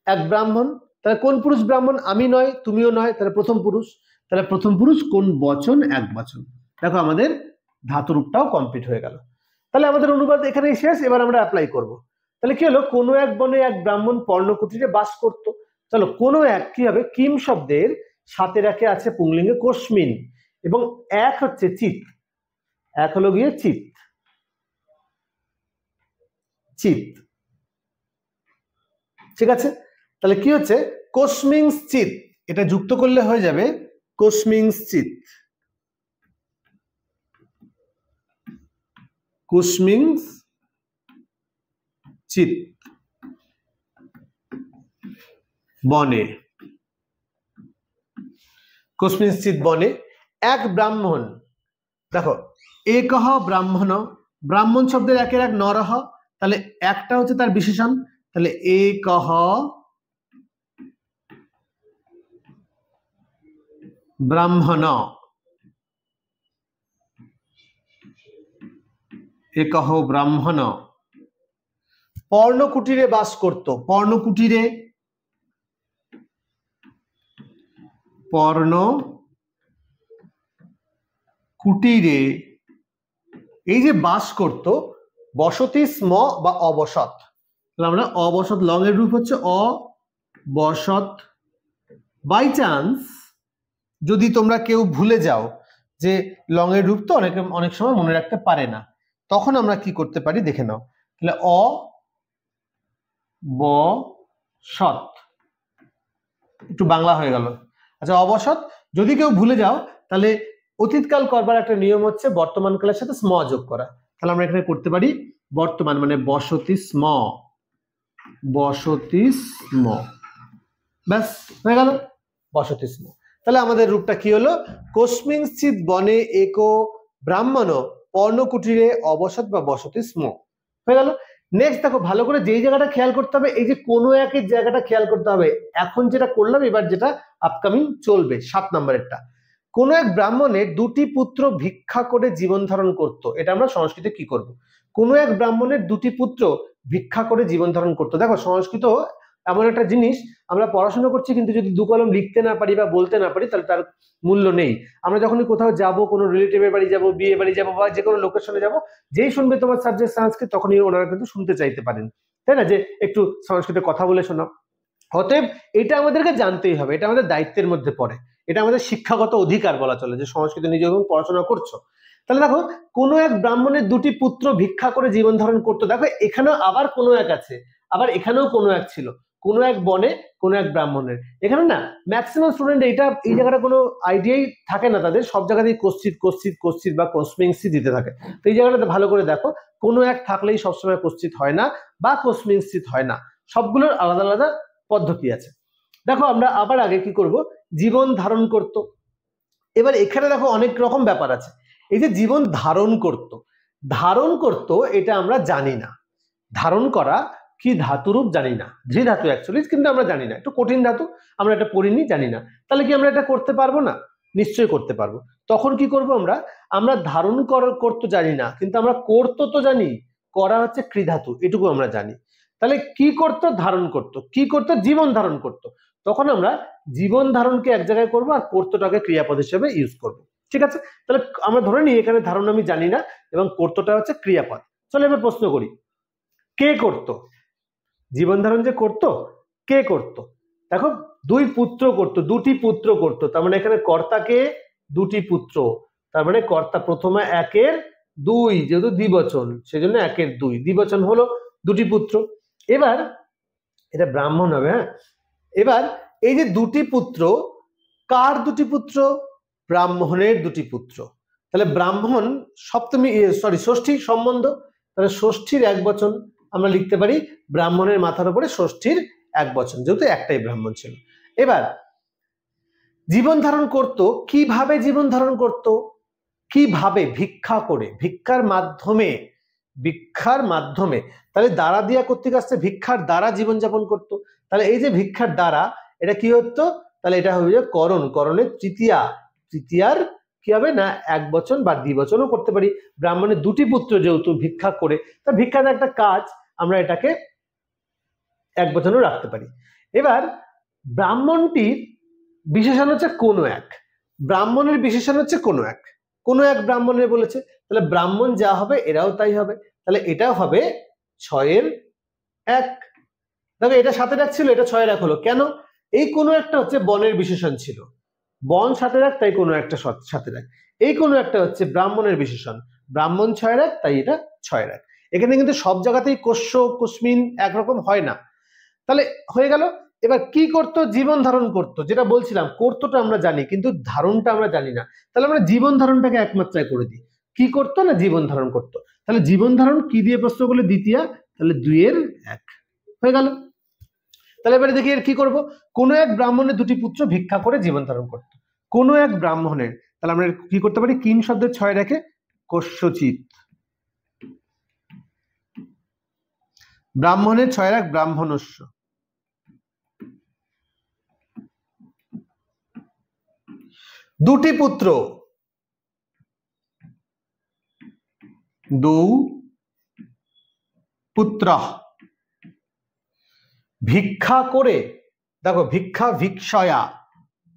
এক ব্রাহ্মণ। তাহলে কোন পুরুষ ব্রাহ্মণ? আমি নয়, তুমিও নয়, তাহলে প্রথম পুরুষ। তাহলে প্রথম পুরুষ কোন বচন? এক বচন। দেখো আমাদের ধাতুরূপটাও কমপ্লিট হয়ে গেল। তাহলে আমাদের অনুবাদ এখানেই শেষ। এবার আমরা অ্যাপ্লাই করব। তাহলে কি হলো? কোনো এক বনে এক ব্রাহ্মণ পর্ণকুটিরে বাস করত। চলো, কোনো এক কি হবে? কিম শব্দের 7-এর 1-এ আছে পুংলিঙ্গে কস্মিন, এবং এক হচ্ছে চিত, এক হলো গিয়ে চিত, চিত। ঠিক আছে, তাহলে কি হচ্ছে? কস্মিংশ্চিত, এটা যুক্ত করলে হয়ে যাবে কস্মিংশ্চিত, কস্মিংশ্চিত বনে, কস্মিংশ্চিত বনে এক ব্রাহ্মণ। দেখো, একহ ব্রাহ্মণ, ব্রাহ্মণ শব্দের 1-এর 1 নরহ, তাহলে একটা হচ্ছে তার বিশেষণ। তাহলে একহ ব্রাহ্মণ, একহ ব্রাহ্মণ। পর্ণকুটিরে বাস করত, পর্ণকুটিরে, পর্ণকুটিরে কুটিরে এই যে বাস করত, বসতি স্ম বা অবসত, আমরা অবসত লং এর রূপ হচ্ছে অবসত। বাই চান্স যদি তোমরা কেউ ভুলে যাও যে লং এর রূপ তো অনেক সময় মনে রাখতে পারে না, তখন আমরা কি করতে পারি দেখে নাও। তাহলে অবসত একটু বাংলা হয়ে গেল। আচ্ছা, অবসত যদি কেউ ভুলে যাও তাহলে অতীতকাল করবার একটা নিয়ম হচ্ছে বর্তমান কালের সাথে স্ম যোগ করা। তাহলে আমরা এখানে করতে পারি বর্তমান মানে বসতি স্ম, বসতি স্ম, ব্যাস হয়ে গেল বসতি স্ম। তাহলে আমাদের রূপটা কি হলো? কস্মিংশ্চিৎ বনে একো ব্রাহ্মণ পর্ণকুটিরে অবসত বা বসতি স্ম হয়ে গেল। নেক্সট দেখো ভালো করে, যেই জায়গাটা খেয়াল করতে হবে, এই যে কোনো একের জায়গাটা খেয়াল করতে হবে। এখন যেটা করলাম, এবার যেটা আপকামিং চলবে 7 নম্বরেরটা। কোনো এক ব্রাহ্মণের 2টি পুত্র ভিক্ষা করে জীবন ধারণ করত। এটা আমরা সংস্কৃতে কি করব? কোনো এক ব্রাহ্মণের 2টি পুত্র ভিক্ষা করে জীবন ধারণ করতো। দেখো সংস্কৃত এমন একটা জিনিস, আমরা পড়াশোনা করছি কিন্তু যদি 2 কলম লিখতে না পারি বা বলতে না পারি তাহলে তার মূল্য নেই। আমরা যখনই কোথাও যাব, কোনো রিলেটিভের বাড়ি যাব, বিয়ে বাড়ি যাব বা যে কোনো লোকেশনে যাব, যেই শুনবে তোমার সাবজেক্ট সংস্কৃত, তখনই ওনারা কিন্তু শুনতে চাইতে পারেন, তাই না, যে একটু সংস্কৃতে কথা বলে শোনাও। অতএব এটা আমাদেরকে জানতেই হবে, এটা আমাদের দায়িত্বের মধ্যে পড়ে, এটা আমাদের শিক্ষাগত অধিকার বলা চলে, যে সংস্কৃত নিজে যখন পড়াশোনা করছো। তাহলে দেখো, কোনো এক ব্রাহ্মণের 2টি পুত্র ভিক্ষা করে জীবন ধারণ করতো। দেখো এখানেও আবার কোনো এক আছে, আবার এখানেও কোনো এক ছিল, কোনো এক বনে কোনো এক ব্রাহ্মণের। এখানে না ম্যাক্সিমাম স্টুডেন্ট এই জায়গাটা কোনো আইডিয়াই থাকে না তাদের, সব জায়গাতেই কশ্চিৎ কশ্চিৎ কশ্চিৎ বা কস্মিংসি দিতে থাকে। তো এই জায়গাটাতে ভালো করে দেখো, কোনো এক থাকলেই সবসময় কশ্চিৎ হয় না বা কস্মিংসিত হয় না, সবগুলোর আলাদা আলাদা পদ্ধতি আছে। দেখো আমরা আবার আগে কি করব, জীবন ধারণ করত। এবার এখানে দেখো অনেক রকম ব্যাপার আছে। এই যে জীবন ধারণ করত, ধারণ করত এটা আমরা জানি না। ধারণ করা কি ধাতুরূপ জানি না, ধৃ ধাতু অ্যাকচুয়ালি, কিন্তু আমরা জানি না, একটু কঠিন ধাতু, আমরা এটা পড়িনি, জানি না। তাহলে কি আমরা এটা করতে পারবো না? নিশ্চয়ই করতে পারবো। তখন কি করব আমরা ধারণ করতে জানি না, কিন্তু আমরা করতে তো জানি। করা হচ্ছে কৃধাতু, এটুকু আমরা জানি। তাহলে কি করতো? ধারণ করতো। কি করতো? জীবন ধারণ করতো। তখন আমরা জীবন ধারণকে এক জায়গায় করবো আর করতোটাকে ক্রিয়াপদ হিসেবে ইউজ করব। ঠিক আছে, তাহলে আমরা ধরে নিই এখানে ধারণ আমি জানি না এবং করতোটা হচ্ছে ক্রিয়াপদ। চলো এবার প্রশ্ন করি, কে করতো? জীবন ধারণ যে করতো, কে করতো? দেখো 2 পুত্র করতো, 2টি পুত্র করতো, তার মানে এখানে কর্তাকে 2টি পুত্র, তার মানে কর্তা প্রথমে 1-এর 2, যেহেতু দ্বিবচন সেজন্য 1-এর 2, দ্বিবচন হলো 2টি পুত্র। এবার এটা ব্রাহ্মণ হবে। হ্যাঁ, এবার এই যে 2টি পুত্র, কার 2টি পুত্র? ব্রাহ্মণের 2টি পুত্র। তাহলে ব্রাহ্মণ সপ্তমী ষষ্ঠী সম্বন্ধ, তাহলে ষষ্ঠীর 1 বচন আমরা লিখতে পারি, ব্রাহ্মণের মাথার উপরে ষষ্ঠীর 1 বচন, যেহেতু একটাই ব্রাহ্মণ ছিল। এবার জীবন ধারণ করত, কিভাবে জীবন ধারণ করত? কিভাবে? ভিক্ষা করে, ভিক্ষার মাধ্যমে, ভিক্ষার মাধ্যমে। তাহলে দ্বারা দিয়া কর্তৃক আসছে, ভিক্ষার দ্বারা জীবনযাপন করত। তাহলে এই যে ভিক্ষার দ্বারা, এটা কি হতো? তাহলে এটা হবে যে করণ, করণের তৃতীয়া, তৃতীয়ার কি হবে না 1 বচন বা দ্বিবচনও করতে পারি। ব্রাহ্মণের 2টি পুত্র যেহেতু ভিক্ষা করে, তা ভিক্ষার একটা কাজ, আমরা এটাকে 1 বচনও রাখতে পারি। এবার ব্রাহ্মণটির বিশেষণ হচ্ছে কোনো এক, ব্রাহ্মণের বিশেষণ হচ্ছে কোনো এক, কোনো এক ব্রাহ্মণের বলেছে, তাহলে ব্রাহ্মণ যা হবে এরাও তাই হবে। তাহলে এটাও হবে 6-এর 1। দেখো এটা 7-এর 1 ছিল, এটা 6-এর 1 হলো কেন? এই কোনো একটা হচ্ছে বনের বিশেষণ ছিল, বন 7-এর 1, তাই কোনো একটা 7-এর 1। এই কোনো একটা হচ্ছে ব্রাহ্মণের বিশেষণ, ব্রাহ্মণ 6-এর 1, তাই এটা 6-এর 1। এখানে কিন্তু সব জায়গাতেই কোষ্য কুসমিন একরকম হয় না। তাহলে হয়ে গেল। এবার কি করতো? জীবন ধারণ করতো, যেটা বলছিলাম করতোটা আমরা জানি কিন্তু ধারণটা আমরা জানি না। তাহলে আমরা জীবন ধারণটাকে একমাত্রায় করে দিই। কি করতো না জীবন ধারণ করতো। তাহলে জীবন ধারণ কি দিয়ে প্রশ্ন করলে? দ্বিতীয়া, তাহলে 2-এর 1 হয়ে গেল। তাহলে এবারে দেখি এর কি করব। কোনো এক ব্রাহ্মণের 2টি পুত্র ভিক্ষা করে জীবন ধারণ করতো। কোনো এক ব্রাহ্মণের, তাহলে আমরা কি করতে পারি? কিন শব্দের 6 রেখে কস্যচিৎ, ব্রাহ্মণের 6-এর 1 ব্রাহ্মণস্য, দুটি পুত্র, 2 পুত্র ভিক্ষা করে। দেখো ভিক্ষা ভিক্ষয়া,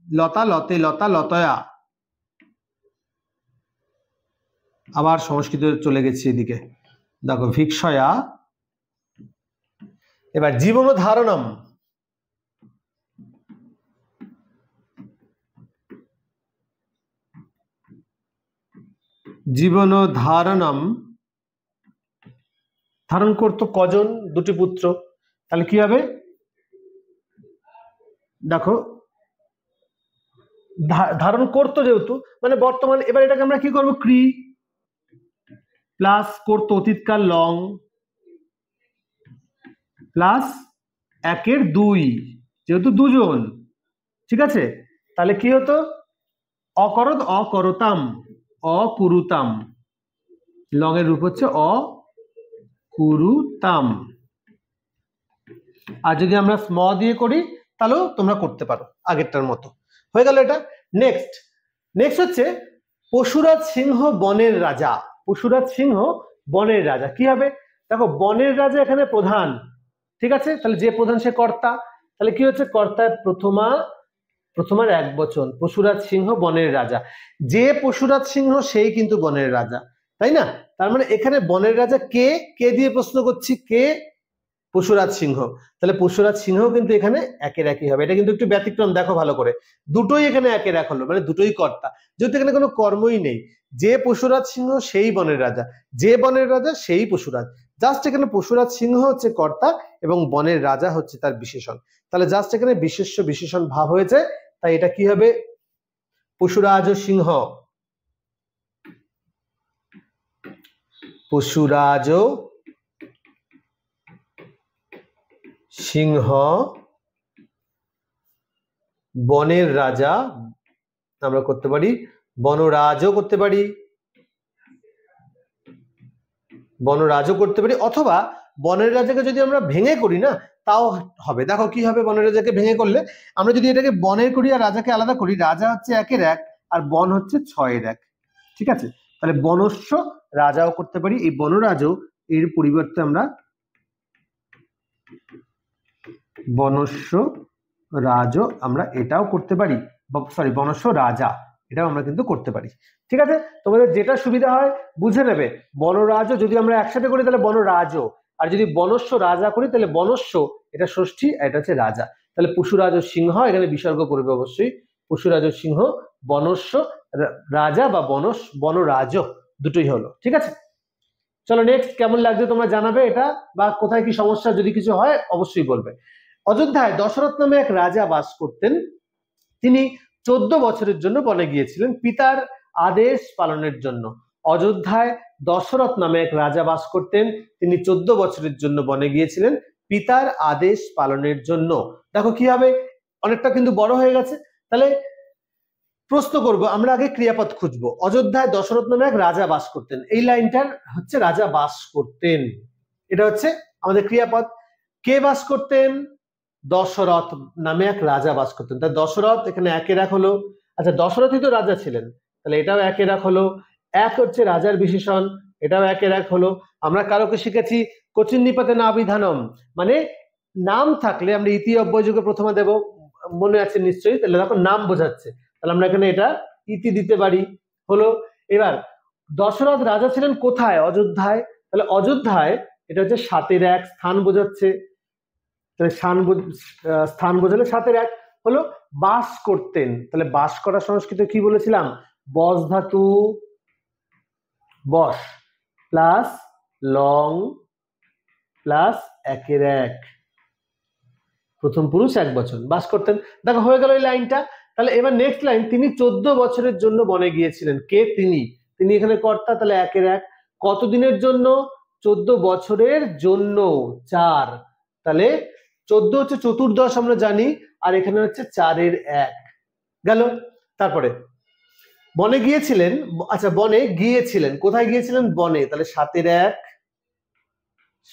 লতা লতে লতা লতয়া, আবার সংস্কৃত চলে গেছি এদিকে, দেখো ভিক্ষয়া, এবার জীবন ধারণম, জীবন ধারণম ধারণ করতো কজন, দুটি পুত্র, তাহলে কি হবে দেখো ধারণ করতো যেহেতু মানে বর্তমান, এবার এটাকে আমরা কি করবো ক্রি প্লাস করতো অতীতকাল লং প্লাস একের দুই, যেহেতু দুজন, ঠিক আছে, তাহলে কি হতো অকরত অকরতাম, অকুরুতাম, লং এর রূপ হচ্ছে অকুরুতাম। আর যদি আমরা স্ম দিয়ে করি তাহলেও তোমরা করতে পারো আগেরটার মতো, হয়ে গেল এটা। নেক্সট নেক্সট হচ্ছে পশুরাজ সিংহ বনের রাজা। পশুরাজ সিংহ বনের রাজা কি হবে দেখো, বনের রাজা এখানে প্রধান, ঠিক আছে, তাহলে যে প্রধান সে কর্তা, তাহলে কি হচ্ছে কর্তায় প্রথমার এক বচন, পশুরাজ সিংহ বনের রাজা, যে পশুরাজ সিংহ সেই কিন্তু বনের রাজা, তাই না? তার মানে এখানে বনের রাজা কে, কে দিয়ে প্রশ্ন করছি, কে পশুরাজ সিংহ, তাহলে পশুরাজ সিংহ কিন্তু এখানে একের একই হবে। এটা কিন্তু একটু ব্যতিক্রম, দেখো ভালো করে, দুটোই এখানে একের এক হলো, মানে দুটোই কর্তা, যেহেতু এখানে কোনো কর্মই নেই, যে পশুরাজ সিংহ সেই বনের রাজা, যে বনের রাজা সেই পশুরাজ, জাস্ট এখানে পশুরাজ সিংহ হচ্ছে কর্তা এবং বনের রাজা হচ্ছে তার বিশেষণ, তাহলে জাস্ট এখানে বিশেষ্য বিশেষণ ভাব হয়েছে, তাই এটা কি হবে পশুরাজ সিংহ, পশুরাজ সিংহ বনের রাজা, আমরা করতে পারি বনরাজও করতে পারি, বনরাজও করতে পারি, অথবা বনের রাজাকে যদি আমরা ভেঙে করি না তাও হবে। দেখো কি হবে বনের রাজাকে ভেঙে করলে, আমরা যদি এটাকে বনের করি আর রাজাকে আলাদা করি, রাজা হচ্ছে একের এক আর বন হচ্ছে ছয়ের এক, ঠিক আছে, তাহলে বনস্য রাজাও করতে পারি, এই বনরাজও এর পরিবর্তে আমরা বনস্য রাজও আমরা এটাও করতে পারি, সরি বনস্য রাজা এটাও আমরা কিন্তু করতে পারি, ঠিক আছে, তোমাদের যেটা সুবিধা হয় বুঝে নেবে। বনরাজও যদি আমরা একসাথে করি তাহলে বনরাজও, আর যদি বনস্য রাজা করি তাহলে বনস্য, এটা ষষ্ঠী এটা হচ্ছে রাজা, তাহলে পশুরাজ সিংহ এখানে বিসর্গ করবে অবশ্যই, পশুরাজ সিংহ বনস্য রাজা বা বনরাজ দুটোই হলো, ঠিক আছে। চলো নেক্সট, কেমন লাগছে তোমরা জানাবে এটা, বা কোথায় কি সমস্যা যদি কিছু হয় অবশ্যই বলবে। অযোধ্যায় দশরথ নামে এক রাজা বাস করতেন, তিনি 14 বছরের জন্য বনে গিয়েছিলেন পিতার আদেশ পালনের জন্য। অযোধ্যায় দশরথ নামে এক রাজা বাস করতেন, তিনি 14 বছরের জন্য বনে গিয়েছিলেন পিতার আদেশ পালনের জন্য। দেখো কি হবে, অনেকটা কিন্তু বড় হয়ে গেছে, তাহলে প্রশ্ন করব আমরা আগে ক্রিয়াপদ খুঁজবো। অযোধ্যায় দশরথ নামে এক রাজা বাস করতেন, এই লাইনটার হচ্ছে রাজা বাস করতেন, এটা হচ্ছে আমাদের ক্রিয়াপদ। কে বাস করতেন, দশরথ নামে এক রাজা বাস করতেন, তাই দশরথ এখানে একের এক হলো, আচ্ছা দশরথই তো রাজা ছিলেন, তাহলে এটাও একের এক হলো, এক হচ্ছে রাজার বিশেষণ, এটাও একের এক হলো। আমরা কারোকে শিখেছি কোচিন নিপাতে না বিধানম, মানে নাম থাকলে আমরা ইতি অব্যয় যুগে প্রথমে দেব, মনে আছে নিশ্চয়ই, তাহলে দেখো নাম বোঝাচ্ছে, তাহলে আমরা এখানে এটা ইতি দিতে পারি, হলো। এবার দশরথ রাজা ছিলেন কোথায়, অযোধ্যায়, তাহলে অযোধ্যায় এটা হচ্ছে সাতের এক, স্থান বোঝাচ্ছে, তাহলে স্থান বোঝালে সাতের এক হলো। বাস করতেন, তাহলে বাস করা সংস্কৃত কি বলেছিলাম, বস ধাতু বস প্লাস লং প্লাস একের এক, প্রথম পুরুষ এক বচন, বাস করতেন, দেখো হয়ে গেল এই লাইনটা। তাহলে এবার নেক্সট লাইন, তিনি 14 বছরের জন্য বনে গিয়েছিলেন, কে তিনি, তিনি এখানে কর্তা, তাহলে একের এক, কতদিনের জন্য, 14 বছরের জন্য 4, তাহলে 14 হচ্ছে চতুর্দশ আমরা জানি, আর এখানে হচ্ছে 4-এর 1 গেল। তারপরে বনে গিয়েছিলেন, আচ্ছা বনে গিয়েছিলেন, কোথায় গিয়েছিলেন, বনে, তাহলে 7-এর 1,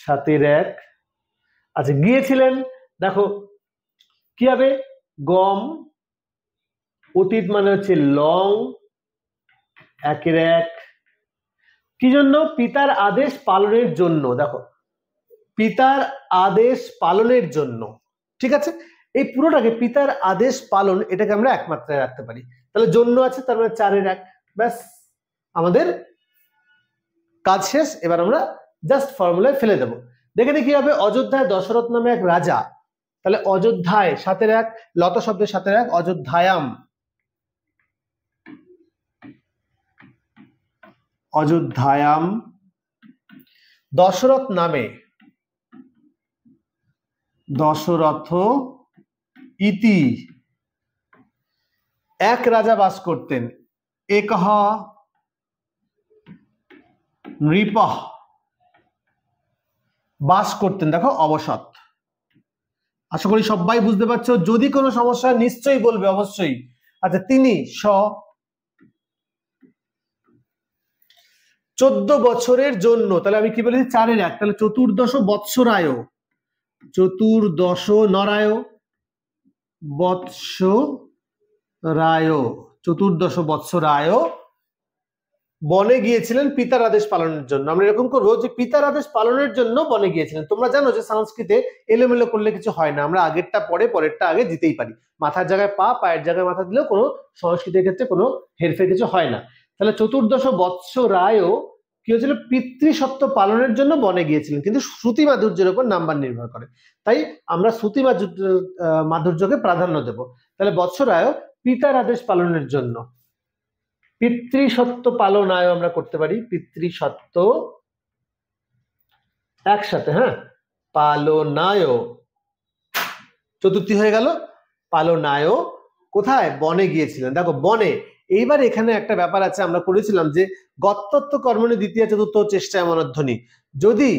7-এর 1, আচ্ছা গিয়েছিলেন, দেখো কি হবে গম, অতীত মানে হচ্ছে লং, একের এক, কি জন্য, পিতার আদেশ পালনের জন্য, দেখো পিতার আদেশ পালনের জন্য, ঠিক আছে, এই পুরোটাকে পিতার আদেশ পালন এটাকে আমরা এক মাত্রায় রাখতে পারি, তাহলে জন্য আছে তার মানে 4-এর 1, ব্যাস আমাদের কাজ শেষ। এবার আমরা জাস্ট ফর্মুলায় ফেলে দেব। দেখে কি হবে, অযোধ্যায় দশরথ নামে এক রাজা, তাহলে অযোধ্যায় সাথের এক, লত শব্দের সাথে এক, অযোধ্যায়াম, অযোধ্যায়াম দশরথ নামে, দশরথ ইতি এক রাজা বাস করতেন, একহ নৃপঃ বাস করতেন। দেখো অবসৎ। আশা করি সবাই বুঝতে পারছো। যদি কোনো সমস্যা নিশ্চয়ই বলবে, অবশ্যই। আচ্ছা, তিনি 14 বছরের জন্য, তাহলে আমি কি বলেছি 4 এর 1, তাহলে চতুর্দশ বৎসরায়, চতুর্দশ নরায় বৎসরায়, চতুর্দশ বৎসরায় বনে গিয়েছিলেন পিতার আদেশ পালনের জন্য। আমরা এরকম করবো যে পিতার আদেশ পালনের জন্য বনে গিয়েছিলেন। তোমরা জানো যে সংস্কৃতে এলোমেলো করলে কিছু হয় না, আমরা আগেরটা পরে পরেরটা আগে দিতেই পারি। মাথার জায়গায় পা, পায়ের জায়গায় মাথা দিলেও কোনো সংস্কৃতির ক্ষেত্রে কোনো হেরফের কিছু হয় না। তাহলে চতুর্দশ বৎসরায় কি হয়েছিল, পিতৃসত্ব পালনের জন্য বনে গিয়েছিলেন, কিন্তু শ্রুতি মাধুর্যের উপর নাম্বার নির্ভর করে, তাই আমরা শ্রুতি মাধুর্যকে প্রাধান্য দেব। তাহলে বৎসরায় পিতার আদেশ পালনের জন্য, পিতৃসত্ব পালনায় আমরা করতে পারি, পিতৃসত্ব একসাথে, হ্যাঁ, পালনায়, চতুর্থী হয়ে গেল। পালনায় কোথায়, বনে গিয়েছিলেন। দেখো বনে। এইবার এখানে একটা ব্যাপার আছে, আমরা করেছিলাম যে গত্যত্ব কর্মণি দ্বিতীয় চতুর্থ চেষ্টায় মনধ্বনি, যদি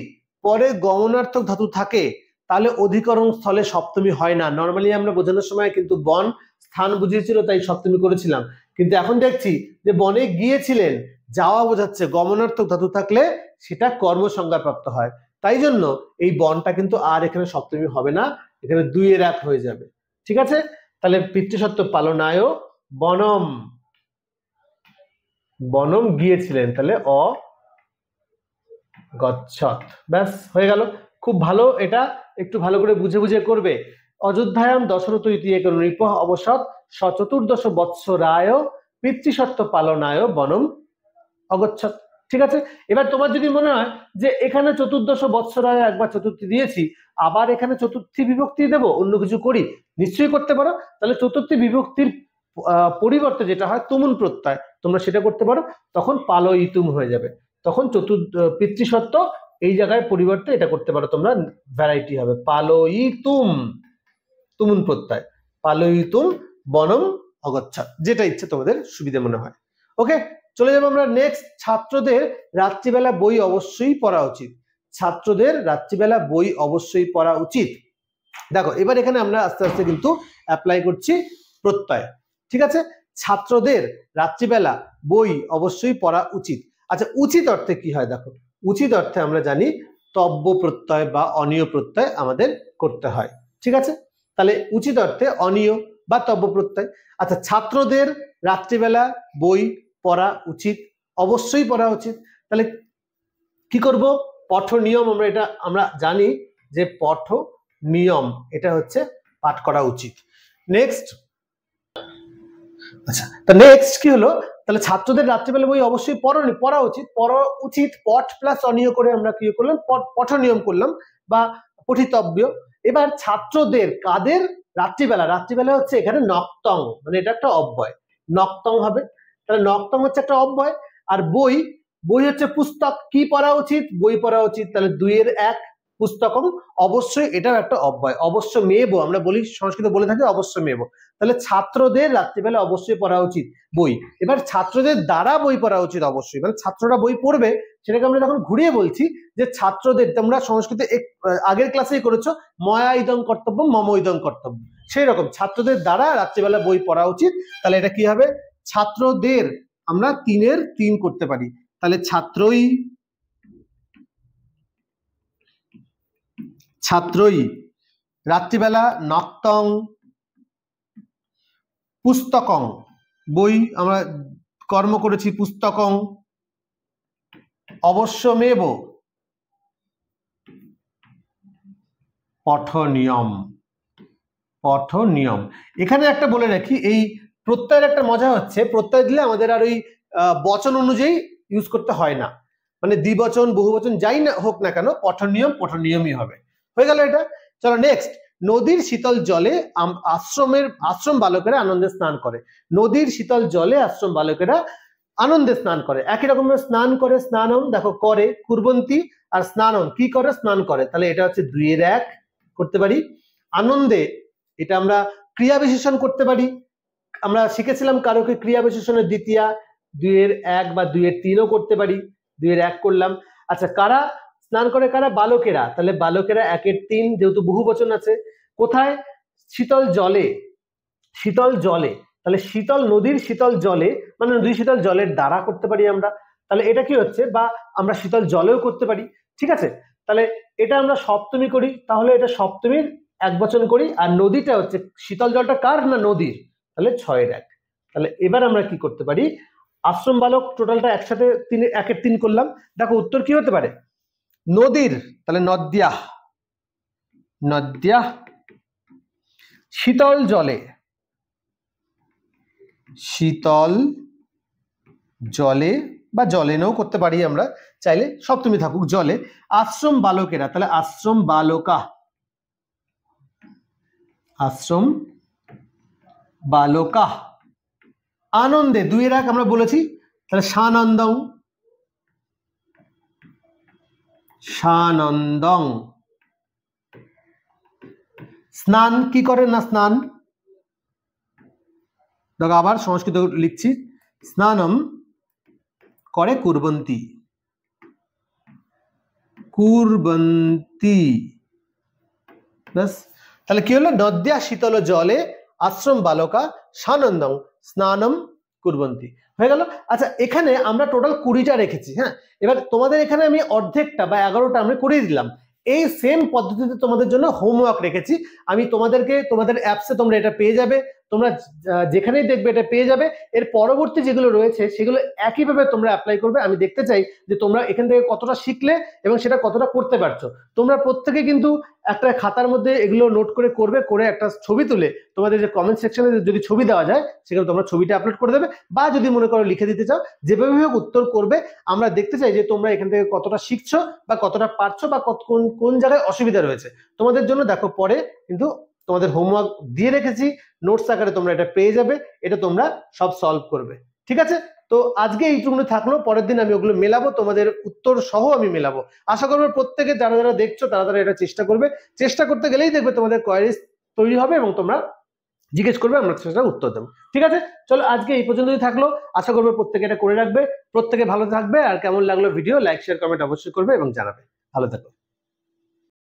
পরে গমনার্থক ধাতু থাকে তাহলে অধিকরণ স্থলে সপ্তমী হয় না। নর্মালি আমরা বোঝানোর সময় কিন্তু বন স্থান বুঝিয়েছিল, তাই সপ্তমী করেছিলাম, কিন্তু এখন দেখছি যে বনে গিয়েছিলেন, যাওয়া বোঝাচ্ছে, গমনার্থক ধাতু থাকলে সেটা কর্মসংজ্ঞা প্রাপ্ত হয়, তাই জন্য এই বনটা কিন্তু আর এখানে সপ্তমী হবে না, এখানে 2 এর 1 হয়ে যাবে। ঠিক আছে, তাহলে পিতৃসত্ব পালনায় বনম, বনম গিয়েছিলেন, তাহলে অগচ্ছত, ব্যাস হয়ে গেল। খুব ভালো, এটা একটু ভালো করে বুঝে বুঝে করবে। অযোধ্যায়াম দশরথ ইতি এক নৃপঃ অবসৎ সচতুর্দশ বৎসরায় পিতৃসত্ব পালনায় বনম অগচ্ছত। ঠিক আছে, এবার তোমার যদি মনে হয় যে এখানে চতুর্দশ বৎসরায় একবার চতুর্থী দিয়েছি, আবার এখানে চতুর্থী বিভক্তি দেব, অন্য কিছু করি, নিশ্চয়ই করতে পারো। তাহলে চতুর্থী বিভক্তির পরিবর্তে যেটা হয় তুমুন প্রত্যয়, তোমরা সেটা করতে পারো, তখন পালয়িতুম হয়ে যাবে, তখন পিতৃসত্ব এই জায়গায় পরিবর্তে এটা করতে পারো তোমরা, ভ্যারাইটি হবে পালয়িতুম, তুমুন প্রত্যয়, পালয়িতুম বনম অগচ্ছত, যেটা ইচ্ছে তোমাদের সুবিধা মনে হয়। ওকে, চলে যাবো আমরা নেক্সট। ছাত্রদের রাত্রিবেলা বই অবশ্যই পড়া উচিত, ছাত্রদের রাত্রিবেলা বই অবশ্যই পড়া উচিত। দেখো এবার এখানে আমরা আস্তে আস্তে কিন্তু অ্যাপ্লাই করছি প্রত্যয়। ঠিক আছে, ছাত্রদের রাত্রিবেলা বই অবশ্যই পড়া উচিত। আচ্ছা, উচিত অর্থে কি হয় দেখো, উচিত অর্থে আমরা জানি তব্য প্রত্যয় বা অনিয় প্রত্যয় আমাদের করতে হয়। ঠিক আছে, তাহলে উচিত অর্থে অনিয় বা তব্য প্রত্যয়। আচ্ছা, ছাত্রদের রাত্রিবেলা বই পড়া উচিত, অবশ্যই পড়া উচিত। তাহলে কি করব, পঠ নিয়ম, আমরা জানি যে পঠ নিয়ম এটা হচ্ছে পাঠ করা উচিত। নেক্সট, আচ্ছা তা নেক্সট কি হলো, তাহলে ছাত্রদের রাত্রিবেলা বই অবশ্যই পড়া উচিত, পঠ প্লাস অনিয় করে আমরা কি করলাম, পঠ নিয়ম করলাম বা পঠিতব্য। এবার ছাত্রদের কাদের রাত্রিবেলা, রাত্রিবেলা হচ্ছে এখানে নক্তং, মানে এটা একটা অব্যয়, নক্তং হবে, তাহলে নক্তং হচ্ছে একটা অব্যয়। আর বই, বই হচ্ছে পুস্তক, কি পড়া উচিত, বই পড়া উচিত, তাহলে 2 এর 1 পুস্তকম, অবশ্যই এটাও একটা অব্যয়, অবশ্য মেয়েব, আমরা বলি সংস্কৃত বলে থাকি অবশ্য মেয়েব, তাহলে ছাত্রদের রাত্রিবেলা অবশ্যই পড়া উচিত বই। এবার ছাত্রদের দ্বারা বই পড়া উচিত অবশ্যই, মানে ছাত্ররা বই পড়বে, সেটাকে আমরা যখন ঘুরিয়ে বলছি যে ছাত্রদের, তোমরা সংস্কৃতে আগের ক্লাসেই করেছো ময়া ইদং কর্তব্য মম ইদং কর্তব্য, সেই রকম ছাত্রদের দ্বারা রাত্রিবেলা বই পড়া উচিত। তাহলে এটা কি হবে, ছাত্রদের আমরা 3 এর 3 করতে পারি, তাহলে ছাত্রই, ছাত্রই রাত্রিবেলা নক্তং পুস্তকং, বই আমরা কর্ম করেছি পুস্তকং, অবশ্যমেব পঠ নিয়ম, পঠ নিয়ম। এখানে একটা বলে রাখি, এই প্রত্যয়ের একটা মজা হচ্ছে, প্রত্যয় দিলে আমাদের আর ওই বচন অনুযায়ী ইউজ করতে হয় না, মানে দ্বিবচন বহুবচন যাই না হোক না কেন পঠনীয়ম পঠনীয়মই হবে। হয়ে গেল এটা। চলো নেক্সট, নদীর শীতল জলে আশ্রম বালকেরা আনন্দে স্নান করে। নদীর শীতল জলে আশ্রম বালকেরা আনন্দে স্নান করে। একই রকম স্নান করে, স্নানম দেখো করে কুর্বন্তী, আর স্নানম কি করে, স্নান করে। তাহলে এটা হচ্ছে 2-এর 1 করতে পারি। আনন্দে এটা আমরা ক্রিয়া বিশেষণ করতে পারি। আমরা শিখেছিলাম কারকে ক্রিয়া বিশেষণের দ্বিতীয়া, 2-এর 1 বা 2-এর 3ও করতে পারি। 2-এর 1 করলাম। আচ্ছা, কারা স্নান করে, কারা, বালকেরা। তাহলে বালকেরা 1-এর 3 যেহেতু বহুবচন আছে। কোথায়, শীতল জলে, শীতল জলে। তাহলে শীতল নদীর শীতল জলে মানে নদীর শীতল জলের দ্বারা করতে পারি আমরা। তাহলে এটা কি হচ্ছে, বা আমরা শীতল জলেও করতে পারি। ঠিক আছে, তাহলে এটা আমরা সপ্তমী করি, তাহলে এটা সপ্তমীর 1 বচন করি। আর নদীটা হচ্ছে শীতল জলটা কার, না নদীর, তাহলে 6-এর 1। তাহলে এবার আমরা কি করতে পারি, আশ্রম বালক টোটালটা একসাথে 1-এর 3 করলাম। দেখো উত্তর কি হতে পারে, নদীর, তাহলে নদ্যা, নদ্যা শীতল জলে, শীতল জলে বা জলেনও করতে পারি আমরা চাইলে, সপ্তমী থাকুক জলে। আশ্রম বালকেরা, তাহলে আশ্রম বালকা, আশ্রম বালকা আনন্দে, 2-এর 1 আমরা বলেছি, তাহলে সানন্দং, সানন্দং। স্নান কি করে, না স্নান, দেখো আবার সংস্কৃত লিখছি, স্নানম করে কুর্বন্তী, কুর্বন্তী, ব্যাস। তাহলে কি হলো, নদ্যা শীতল জলে আশ্রম বালকা সানন্দং স্নানম কুর্বন্তী, হয়ে গেল। আচ্ছা, এখানে আমরা টোটাল 20টা রেখেছি। হ্যাঁ, এবার তোমাদের এখানে আমি অর্ধেকটা বা 11টা আমি করিয়ে দিলাম। এই সেম পদ্ধতিতে তোমাদের জন্য হোমওয়ার্ক রেখেছি আমি তোমাদেরকে, তোমাদের অ্যাপসে তোমরা এটা পেয়ে যাবে, তোমরা যেখানেই দেখবে এটা পেয়ে যাবে। এর পরবর্তী যেগুলো রয়েছে সেগুলো একইভাবে তোমরা অ্যাপ্লাই করবে। আমি দেখতে চাই যে তোমরা এখান থেকে কতটা শিখলে এবং সেটা কতটা করতে পারছো। তোমরা প্রত্যেকে কিন্তু একটা খাতার মধ্যে এগুলো নোট করে করবে, করে একটা ছবি তুলে তোমাদের যে কমেন্ট সেকশনে যদি ছবি দেওয়া যায় সেখানে তোমরা ছবিটা আপলোড করে দেবে, বা যদি মনে করো লিখে দিতে চাও, যেভাবে হোক উত্তর করবে। আমরা দেখতে চাই যে তোমরা এখান থেকে কতটা শিখছো বা কতটা পারছো বা কোন জায়গায় অসুবিধা রয়েছে তোমাদের জন্য। দেখো পরে কিন্তু তোমাদের হোমওয়ার্ক দিয়ে রেখেছি, নোটস আকারে তোমরা এটা পেয়ে যাবে, এটা তোমরা সব সলভ করবে। ঠিক আছে, তো আজকে এইটুকুনি থাকলো, পরের দিন আমি ওগুলো মেলাবো, তোমাদের উত্তর সহ আমি মেলাবো। আশা করবো প্রত্যেকে যারা যারা দেখছো তারা তারা এটা চেষ্টা করবে। চেষ্টা করতে গেলেই দেখবে তোমাদের কোয়ারিজ তৈরি হবে এবং তোমরা জিজ্ঞেস করবে, আমরা সেটা উত্তর দেবো। ঠিক আছে, চলো আজকে এই পর্যন্তই থাকলো। আশা করবো প্রত্যেকে এটা করে রাখবে। প্রত্যেকে ভালো থাকবে। আর কেমন লাগলো ভিডিও, লাইক শেয়ার কমেন্ট অবশ্যই করবে এবং জানাবে। ভালো থাকো।